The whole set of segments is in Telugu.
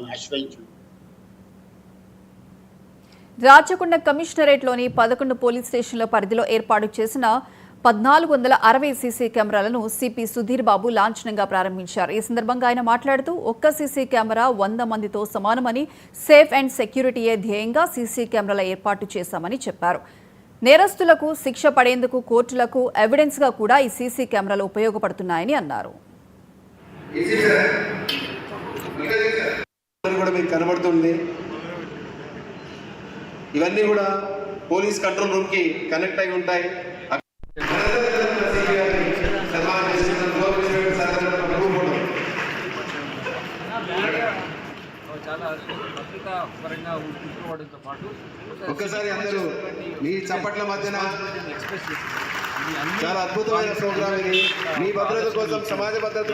మమ్మల్ని ఆశ్రయించు. రాచకొండ కమిషనరేట్లోని 11 పోలీస్ స్టేషన్ల పరిధిలో ఏర్పాటు చేసిన 1460 సీసీ కెమెరాలను సిపి సుధీర్ బాబు లాంఛనంగా ప్రారంభించారు. ఈ సందర్భంగా ఆయన మాట్లాడుతూ ఒక్క సీసీ కెమెరా 100 మందితో సమానమని, సేఫ్ అండ్ సెక్యూరిటీయే ధ్యేయంగా సీసీ కెమెరాల ఏర్పాటు చేశామని చెప్పారు. నేరస్తులకు శిక్ష పడేందుకు కోర్టులకు ఎవిడెన్స్ గా కూడా ఈ సీసీ కెమెరాలు ఉపయోగపడుతున్నాయని అన్నారు. ఇవన్నీ కూడా పోలీస్ కంట్రోల్ రూమ్ కి కనెక్ట్ అయి ఉంటాయి. ఒక్కసారి అందరూ మీ చప్పట్ల మధ్యన చాలా అద్భుతమైన ప్రోగ్రామ్ ఇది. మీ భద్రత కోసం, సమాజ భద్రత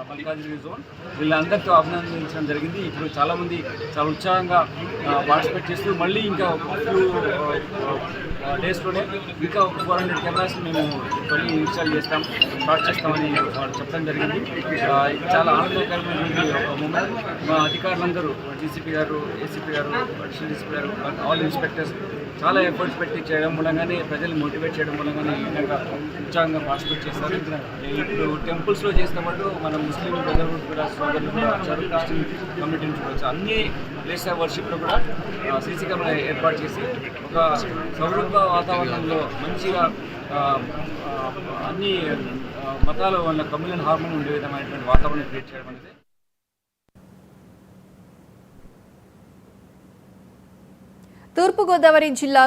మల్కాజ్గిరి జోన్ వీళ్ళందరితో అభినందించడం జరిగింది. ఇప్పుడు చాలామంది చాలా ఉత్సాహంగా పార్టిసిపేట్ చేస్తూ మళ్ళీ ఇంకా ఫ్యూ డేస్లోనే ఇంకా 400 కెమెరాస్ మేము మళ్ళీ ఇన్స్టాల్ స్టార్ట్ చేస్తామని వాళ్ళు చెప్పడం జరిగింది. చాలా ఆనందకరమైనటువంటి ఒక మూమెంట్. మా అధికారులందరూ డీసీపీ గారు, ఏసీపీ గారు, అడిషనల్ డీసీపీ గారు, ఆల్ ఇన్స్పెక్టర్స్ చాలా ఎఫర్ట్స్ పెట్టి చేయడం మూలంగానే, ప్రజల్ని మోటివేట్ చేయడం మూలంగానే ఈ విధంగా ఉత్సాహంగా పార్టిసిపేట్ చేస్తారు. ఇప్పుడు టెంపుల్స్లో చేసిన పాటు మన ముస్లిం బ్రదర్హుడ్ కూడా సోదరులు కూడా వచ్చారు, క్రిస్టియన్ కమ్యూనిటీ నుంచి కూడా వచ్చారు. అన్ని ప్లేస్ ఆఫ్ వర్షిప్లో కూడా సీసీ కెమెరా ఏర్పాటు చేసి ఒక సౌహృద వాతావరణంలో మంచిగా అన్ని మతాల వల్ల కమ్యూనల్ హార్మోని ఉండే విధమైనటువంటి వాతావరణం క్రియేట్ చేయడం అనేది. తూర్పుగోదావరి జిల్లా